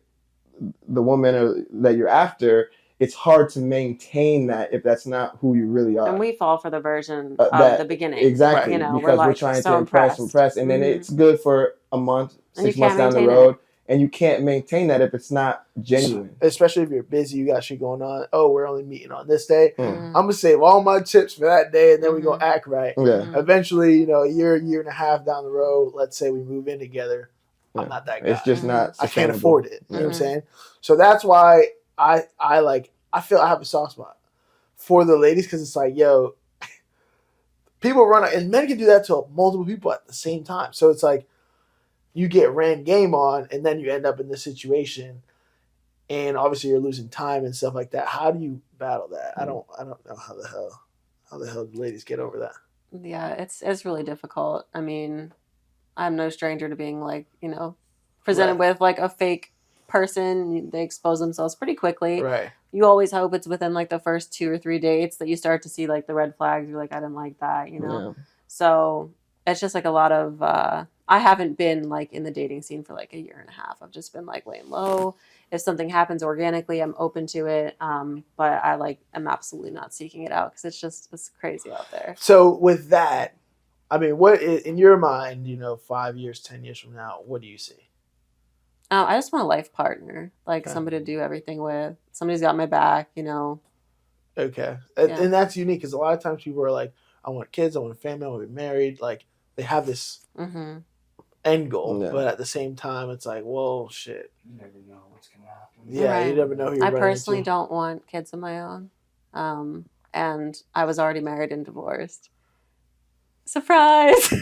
C: the woman that you're after, it's hard to maintain that if that's not who you really are.
B: And we fall for the version
C: That-
B: of the beginning.
C: Exactly,
B: Right.
C: because we're
B: like
C: trying
B: so
C: to
B: impressed.
C: impress, and then it's good for a month,
B: And
C: 6
B: you
C: months
B: can't
C: down the
B: maintain
C: road, and you can't maintain that if it's not genuine.
A: Especially if you're busy, you got shit going on. Oh, we're only meeting on this day.
C: Mm.
A: I'm gonna save all my chips for that day, and then we gonna act right.
C: Yeah,
A: Eventually, a year and a half down the road, let's say we move in together. I'm not that guy.
C: it's just not.
A: I can't
C: sustainable.
A: afford it. You know what I'm saying? So that's why I feel I have a soft spot for the ladies because it's like, yo, people run and men can do that to multiple people at the same time. So it's like you get ran game on, and then you end up in this situation, and obviously you're losing time and stuff like that. How do you battle that? I don't know how the hell the ladies get over that.
B: Yeah, it's really difficult. I mean, I'm no stranger to being like, presented with like a fake person. They expose themselves pretty quickly.
A: Right.
B: You always hope it's within like the first 2 or 3 dates that you start to see like the red flags. You're like, I didn't like that,
C: Yeah.
B: So it's just like a lot of, I haven't been like in the dating scene for like a year and a half. I've just been like laying low. If something happens organically, I'm open to it. But I am absolutely not seeking it out because it's crazy out there.
A: So with that, I mean, what in your mind, 5 years, 10 years from now, what do you see?
B: I just want a life partner, like somebody to do everything with. Somebody's got my back,
A: Okay.
B: Yeah.
A: And that's unique because a lot of times people are like, I want kids, I want a family, I want to be married. Like they have this end goal,
C: Yeah.
A: but at the same time, it's like, well, shit.
D: You never know what's gonna happen.
A: Yeah, you
B: Right.
A: never know who you're
B: I
A: running
B: personally
A: into.
B: don't want kids of my own. And I was already married and divorced. Surprise!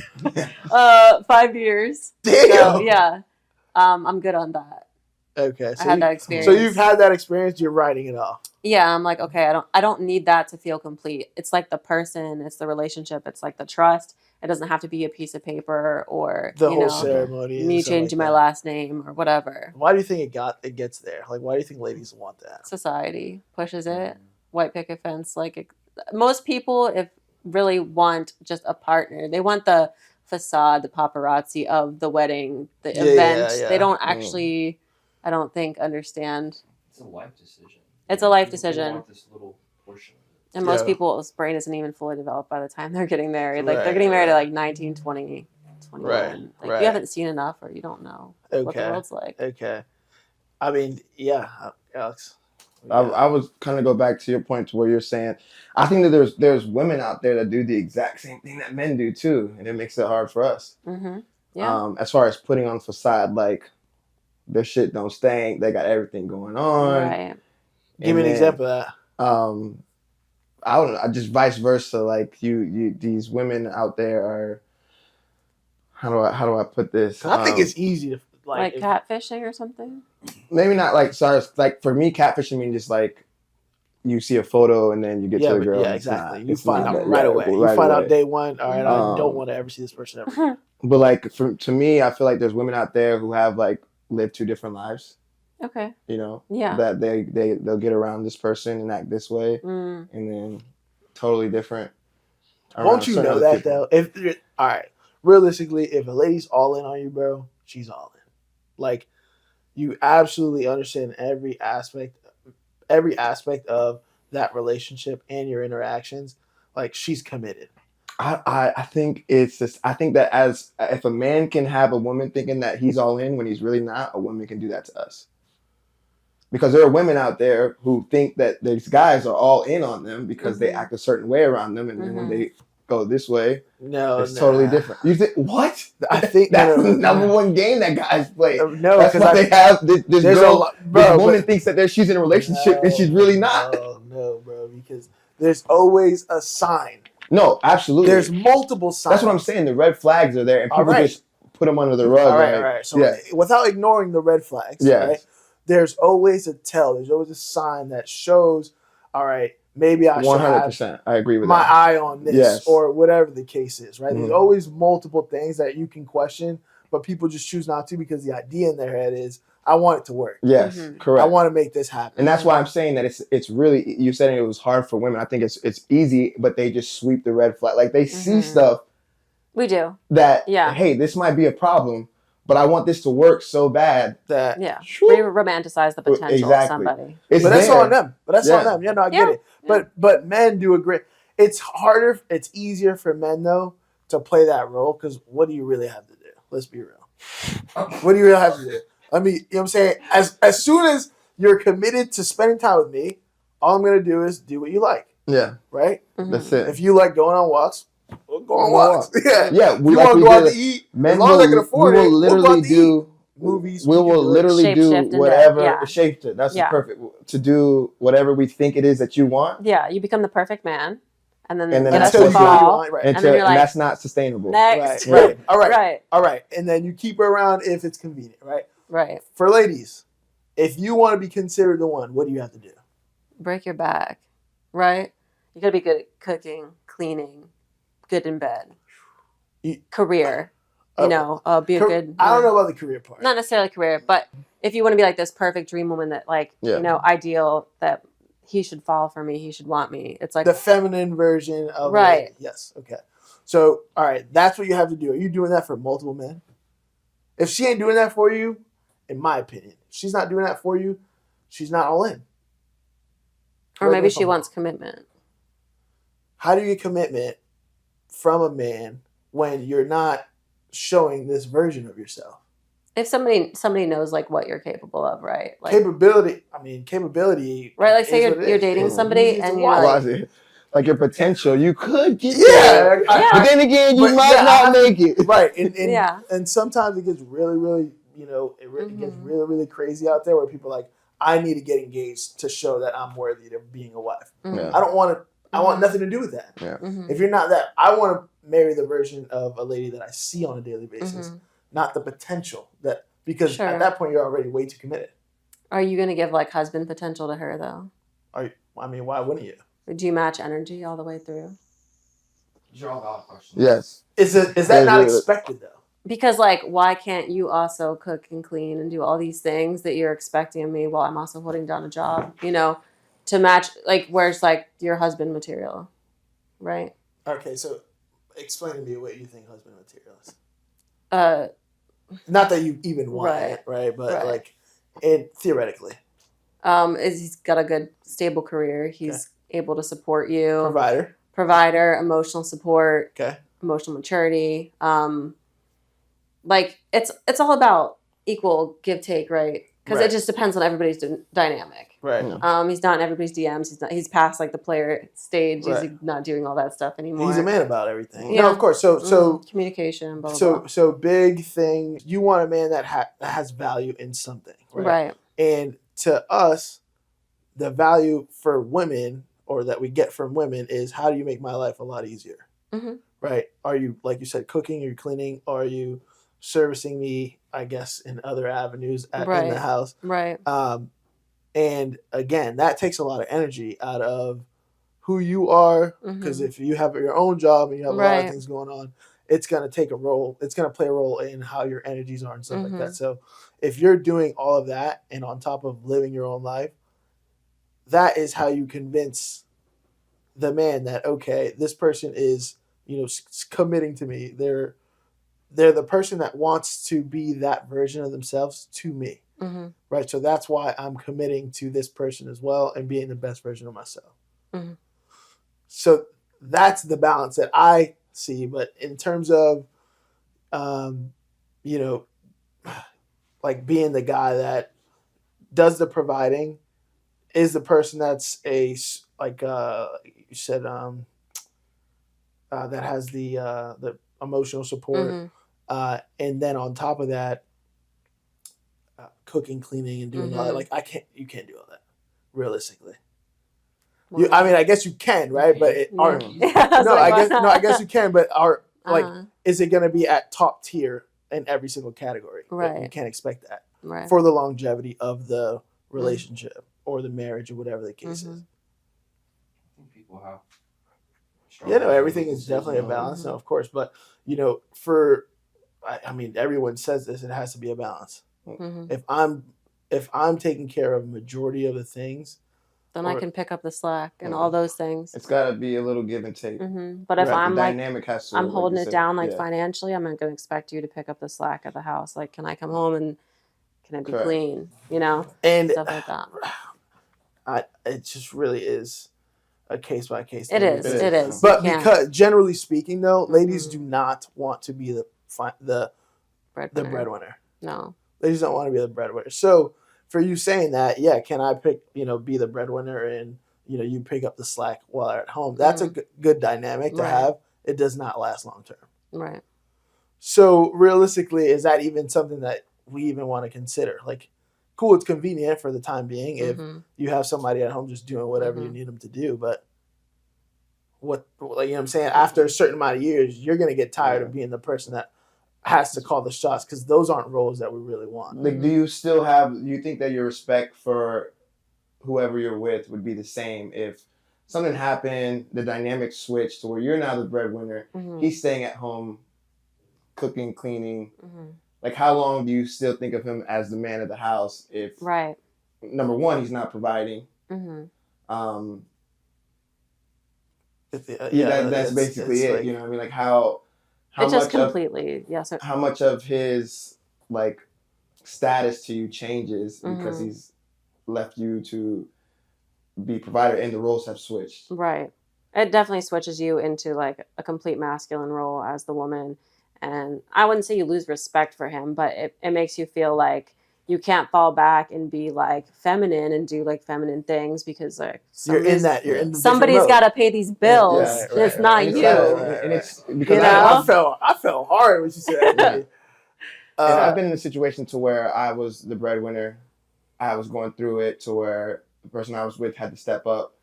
B: 5 years.
A: Damn.
B: So, yeah. I'm good on that.
A: Okay.
B: I had that experience.
A: So you've had that experience, you're writing it off.
B: Yeah, I'm like, okay, I don't need that to feel complete. It's like the person, it's the relationship, it's like the trust. It doesn't have to be a piece of paper or
A: The whole ceremony. and
B: me
A: stuff
B: changing
A: like
B: my
A: that.
B: last name or whatever.
A: Why do you think it gets there? Like, why do you think ladies want that?
B: Society pushes it. White picket fence. Most people, if really want just a partner, they want the facade, the paparazzi of the wedding, the event.
A: Yeah.
B: They don't actually I don't think understand.
D: It's a life decision.
B: It's a life
D: They
B: decision.
D: want this little portion of it.
B: And most
A: Yeah.
B: people's brain isn't even fully developed by the time they're getting married. Like, they're
A: Right,
B: getting married at
A: right.
B: like 19, 20, 21.
A: Right,
B: Like,
A: right.
B: you haven't seen enough or you don't know what the
A: Okay.
B: world's like.
A: Okay. I mean, yeah, Alex.
C: I was kind of go back to your point to where you're saying, I think that there's women out there that do the exact same thing that men do too, and it makes it hard for us.
B: Mm-hmm. Yeah.
C: As far as putting on facade, like their shit don't stink, they got everything going on.
B: Right.
A: Give me an example of that.
C: I don't know, just vice versa. Like you these women out there are, how do I put this?
A: I think it's easy to
B: Like
A: if-
B: catfishing or something?
C: maybe not like, sorry, like for me, catfishing mean just like you see a photo and then you get
A: yeah,
C: to the
A: but-
C: girl.
A: yeah,
C: and it's
A: exactly.
C: not-
A: You
C: it's
A: find
C: not
A: out
C: that-
A: right
C: yeah,
A: away. You
C: right
A: find
C: away.
A: out day one. All right, I
C: Um,
A: don't want to ever see this person ever.
C: But like to me, I feel like there's women out there who have like lived two different lives.
B: Okay.
C: You know,
B: Yeah.
C: that they'll get around this person and act this way,
B: Mm.
C: and then totally different. around
A: Won't you
C: certain
A: know
C: other
A: that
C: people.
A: though? If all right, realistically, if a lady's all in on you, bro, she's all in. Like, you absolutely understand every aspect of that relationship and your interactions. Like, she's committed.
C: I think it's just, I think that as if a man can have a woman thinking that he's all in when he's really not, a woman can do that to us. Because there are women out there who think that these guys are all in on them because they
B: Mhm.
C: act a certain way around them, and then when
B: Mhm.
C: they go this way,
A: No,
C: it's totally
A: nah.
C: different. You think what?
A: I think
C: That's
A: no,
C: the number one game that guys play.
A: No,
C: That's why they have this
A: there's a
C: girl.
A: lot,
C: This
A: bro.
C: woman
A: but-
C: thinks that she's in a relationship and she's really not.
A: No, bro, because there's always a sign.
C: No, absolutely.
A: There's multiple signs.
C: That's what I'm saying. The red flags are there, and
A: All
C: people
A: right.
C: just put them under the rug.
A: All right,
C: like,
A: all right. So
C: yeah.
A: without ignoring the red flags,
C: Yes.
A: right? There's always a tell. There's always a sign that shows, all right, maybe I should have
C: 100%. I agree with
A: my
C: that.
A: eye on this,
C: Yes.
A: or whatever the case is, right? There's
C: Mhm.
A: always multiple things that you can question, but people just choose not to because the idea in their head is, I want it to work.
C: Yes,
B: Mhm.
C: correct.
A: I want to make this happen.
C: And that's why I'm saying that it's really, you said it was hard for women. I think it's easy, but they just sweep the red flag. Like they see
B: Mhm.
C: stuff
B: We do.
C: that,
B: Yeah.
C: hey, this might be a problem, but I want this to work so bad.
A: that.
B: Yeah.
C: Shoo,
B: We romanticize the potential
C: Exactly.
B: of somebody.
C: it's
A: But that's
C: there.
A: on them. But that's on
C: Yeah.
A: them. Yeah, no, I
B: Yeah.
A: get it. But men do a great. It's harder. It's easier for men though to play that role because what do you really have to do? Let's be real. What do you really have to do? I mean, you know what I'm saying? As soon as you're committed to spending time with me, all I'm gonna do is do what you like,
C: Yeah,
A: right?
B: Mhm.
C: that's it.
A: If you like going on walks, we'll go on
C: We'll
A: walks. Yeah.
C: Yeah,
A: If you want to go out to eat,
C: Men
A: as long as I can afford
C: we
A: it,
C: will
A: we'll go
C: literally
A: out to eat.
C: do
A: Movies.
C: We
A: can
C: will
A: do it.
C: literally
B: Shape
C: do
B: shift into-
C: whatever.
B: yeah.
C: Shape it. That's
B: Yeah.
C: perfect. To do whatever we think it is that you want,
B: Yeah, you become the perfect man, and then,
C: And then
B: get us
C: that's
A: Until
B: to
A: you
C: what
A: do what you
B: fall.
A: want, right?
C: and,
B: And then you're like,
C: that's not sustainable.
B: Next.
A: Right, right. All right.
B: Right.
A: All right. And then you keep her around if it's convenient, right?
B: Right.
A: For ladies, if you want to be considered the one, what do you have to do?
B: Break your back. Right? You gotta be good at cooking, cleaning, good in bed.
A: You-
B: Career. You know, be a good.
A: I don't know about the career part.
B: Not necessarily career, but if you want to be like this perfect dream woman that, like,
C: Yeah.
B: you know, ideal that he should fall for me, he should want me. It's like,
A: The feminine version of
B: Right.
A: lady. Yes. Okay. So, all right, that's what you have to do. Are you doing that for multiple men? If she ain't doing that for you, in my opinion, if she's not doing that for you, she's not all in.
B: or
A: Correct me
B: maybe
A: if
B: she
A: I'm
B: wants
A: wrong.
B: commitment.
A: How do you get commitment from a man when you're not showing this version of yourself?
B: If somebody knows like what you're capable of, right? Like,
A: Capability. I mean, capability.
B: right? Like, say
A: is what it
B: you're
A: is.
B: dating
A: It's
B: somebody
A: easy to
B: and you're
A: watch.
B: like,
C: Like your potential, you could get
A: Yeah,
C: there,
A: I-
B: Yeah.
C: but then again, you
A: But
C: might
A: yeah,
C: not make it.
A: right. And
B: Yeah.
A: and sometimes it gets really, really, you know, it gets
B: Mhm.
A: really, really crazy out there where people are like, I need to get engaged to show that I'm worthy of being a wife.
B: mhm,
C: Yeah.
A: I don't want to. I want
B: Mhm.
A: nothing to do with that.
B: mhm,
A: If you're not that, I want to marry the version of a lady that I see on a daily basis,
B: mhm.
A: not the potential that because
B: Sure.
A: at that point you're already way too committed.
B: Are you gonna give like husband potential to her though?
A: I mean, why wouldn't you?
B: Do you match energy all the way through?
D: These are all valid questions.
C: Yes,
A: Is that
C: Yeah,
A: not
C: yeah.
A: expected though?
B: Because like, why can't you also cook and clean and do all these things that you're expecting of me while I'm also holding down a job? You know, to match like where's like your husband material, right?
A: Okay, so explain to me what you think husband material is.
B: Uh,
A: Not that you even want
B: Right.
A: it, right? But
B: Right.
A: like, And theoretically,
B: Is he's got a good stable career. He's able to support you. Provider, emotional support, emotional maturity. Like it's all about equal give take, right? Because it just depends on everybody's dynamic.
A: Right.
B: He's not in everybody's DMs. He's past like the player stage. He's not doing all that stuff anymore.
A: He's a man about everything.
B: Yeah.
A: No, of course. So
B: communication. Blah, blah, blah.
A: So big thing. You want a man that has value in something, right? And to us, the value for women, or that we get from women, is how do you make my life a lot easier, right? Are you, like you said, cooking? Are you cleaning? Are you servicing me, I guess, in other avenues in the house?
B: Right.
A: And again, that takes a lot of energy out of who you are, because if you have your own job and you have a lot of things going on, it's going to take a role. It's going to play a role in how your energies are and stuff like that. So if you're doing all of that and on top of living your own life, that is how you convince the man that, okay, this person is, committing to me. They're the person that wants to be that version of themselves to me. Right. So that's why I'm committing to this person as well and being the best version of myself. So that's the balance that I see. But in terms of, like being the guy that does the providing, is the person that's you said, that has the emotional support, and then on top of that, cooking, cleaning, and doing all that. Like you can't do all that realistically. I guess you can, right? But I guess you can. But is it going to be at top tier in every single category?
B: Right.
A: You can't expect that
B: for
A: the longevity of the relationship or the marriage or whatever the case is.
D: I think people have.
A: Everything is definitely a balance, no, of course. But everyone says this. It has to be a balance. If I'm taking care of majority of the things,
B: then I can pick up the slack and all those things.
C: It's got to be a little give and take.
B: But if I'm
C: the dynamic has to,
B: I'm holding it down financially, I'm not going to expect you to pick up the slack at the house. Like, can I come home and can it be clean? And stuff like that.
A: It just really is a case by case.
B: It is.
A: But because generally speaking, though, ladies do not want to be the breadwinner.
B: No.
A: Ladies don't want to be the breadwinner. So for you saying that, can I be the breadwinner and, you pick up the slack while they're at home? That's a good dynamic to have. It does not last long term.
B: Right.
A: So realistically, is that even something that we even want to consider? Like, cool, it's convenient for the time being if you have somebody at home just doing whatever you need them to do. But what I'm saying? After a certain amount of years, you're going to get tired of being the person that has to call the shots, because those aren't roles that we really want.
C: Like, do you think that your respect for whoever you're with would be the same if something happened, the dynamic switched to where you're now the breadwinner, he's staying at home, cooking, cleaning? Like, how long do you still think of him as the man of the house if, number one, he's not providing? That's basically it. You know what I mean? Like, how much of his status to you changes because he's left you to be provider and the roles have switched.
B: Right. It definitely switches you into like a complete masculine role as the woman. And I wouldn't say you lose respect for him, but it makes you feel like you can't fall back and be like feminine and do like feminine things because like
A: somebody's
B: got to pay these bills. It's not you.
C: And it's because
A: I felt hard when she said that.
C: And I've been in a situation to where I was the breadwinner. I was going through it to where the person I was with had to step up,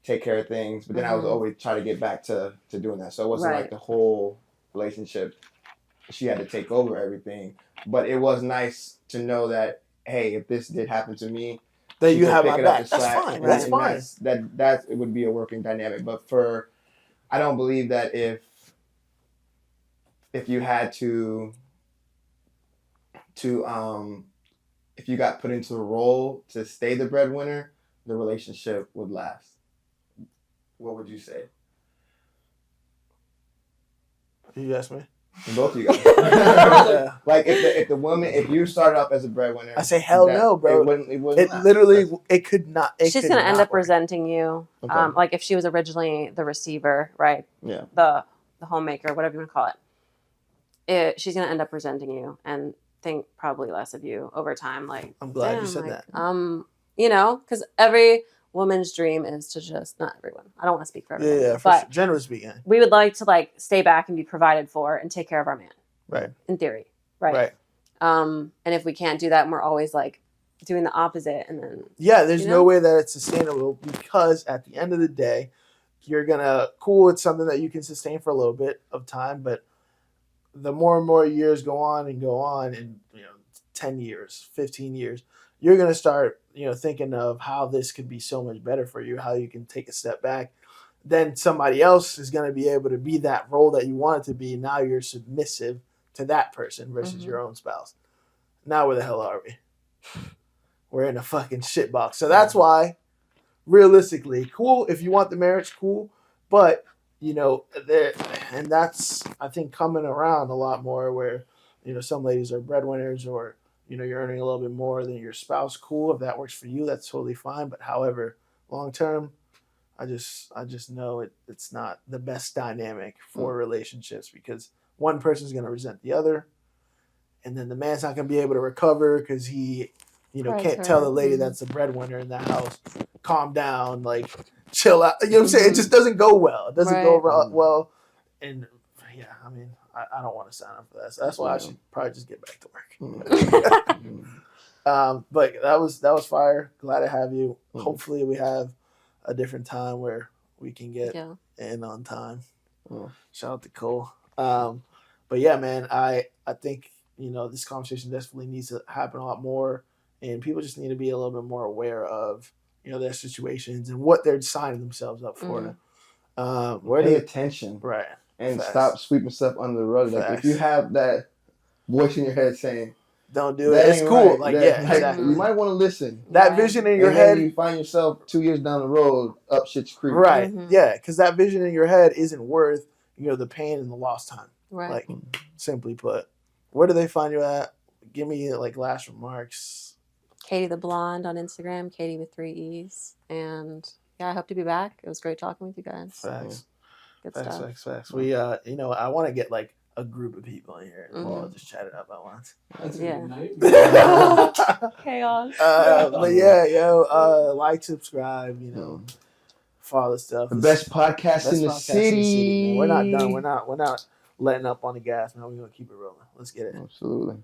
C: take care of things, but then I was always trying to get back to doing that. So it wasn't like the whole relationship. She had to take over everything. But it was nice to know that, hey, if this did happen to me,
A: that you have my back. That's fine. That's fine.
C: That it would be a working dynamic. But I don't believe that if you had to if you got put into a role to stay the breadwinner, the relationship would last. What would you say?
A: You asked me?
C: And both of you guys.
A: Yeah.
C: Like if the woman, if you started off as a breadwinner,
A: I say hell no, bro.
C: It wouldn't
A: It
C: last.
A: literally, it could not. It
B: She's
A: could
B: gonna end
A: not
B: up
A: work.
B: resenting you.
C: Okay.
B: Like if she was originally the receiver, right?
C: Yeah.
B: The homemaker, whatever you want to call it. She's gonna end up resenting you and think probably less of you over time. Like,
A: I'm glad you
B: damn,
A: said
B: like,
A: that.
B: you know, because every woman's dream is to just, not everyone. I don't want to speak for everyone.
A: Yeah, for
B: but
A: sure. Generally speaking.
B: we would like to like stay back and be provided for and take care of our man.
A: Right.
B: In theory. Right.
A: Right.
B: And if we can't do that and we're always like doing the opposite and then
A: Yeah, there's
B: you
A: no
B: know?
A: way that it's sustainable because at the end of the day, you're gonna it's something that you can sustain for a little bit of time, but the more and more years go on, and 10 years, 15 years, you're gonna start, thinking of how this could be so much better for you, how you can take a step back. Then somebody else is gonna be able to be that role that you want it to be. Now you're submissive to that person versus your own spouse. Now where the hell are we? We're in a fucking shitbox. So that's why, realistically, cool if you want the marriage, cool. But, and that's, I think, coming around a lot more where, some ladies are breadwinners or, you're earning a little bit more than your spouse. Cool. If that works for you, that's totally fine. But however, long term, I just know it's not the best dynamic for relationships because one person's going to resent the other. And then the man's not going to be able to recover because he, can't tell the lady that's the breadwinner in the house, calm down, like chill out. You know what I'm saying? It just doesn't go well. It doesn't go well. And yeah, I mean, I don't want to sign up for that. So that's why I should probably just get back to work. But that was fire. Glad to have you. Hopefully we have a different time where we can get in on time. Shout out to Cole. But yeah, man, I think, this conversation definitely needs to happen a lot more. And people just need to be a little bit more aware of, their situations and what they're signing themselves up for.
C: Pay attention.
A: Right.
C: And stop sweeping stuff under the rug. Like if you have that voice in your head saying,
A: don't do it. It's cool.
C: Right.
A: Like, exactly.
C: You might want to listen.
A: That vision in your
C: and
A: head.
C: Then you find yourself 2 years down the road up shit's creek.
A: Right. Yeah. Because that vision in your head isn't worth, the pain and the lost time.
B: Right.
A: Like, simply put. Where do they find you at? Give me, last remarks.
B: Katie the Blonde on Instagram, Katie with 3 E's. And yeah, I hope to be back. It was great talking with you guys.
A: Facts.
B: Good stuff.
A: Facts. We, I want to get, a group of people in here and we'll all just chat it up at once.
D: That's a
B: Yeah.
D: good night.
B: Chaos.
A: But yeah, like, subscribe, follow the stuff.
C: The best podcast in the
A: podcast
C: city.
A: man. We're not done. We're not letting up on the gas, man. We're gonna keep it rolling. Let's get it.
C: Absolutely.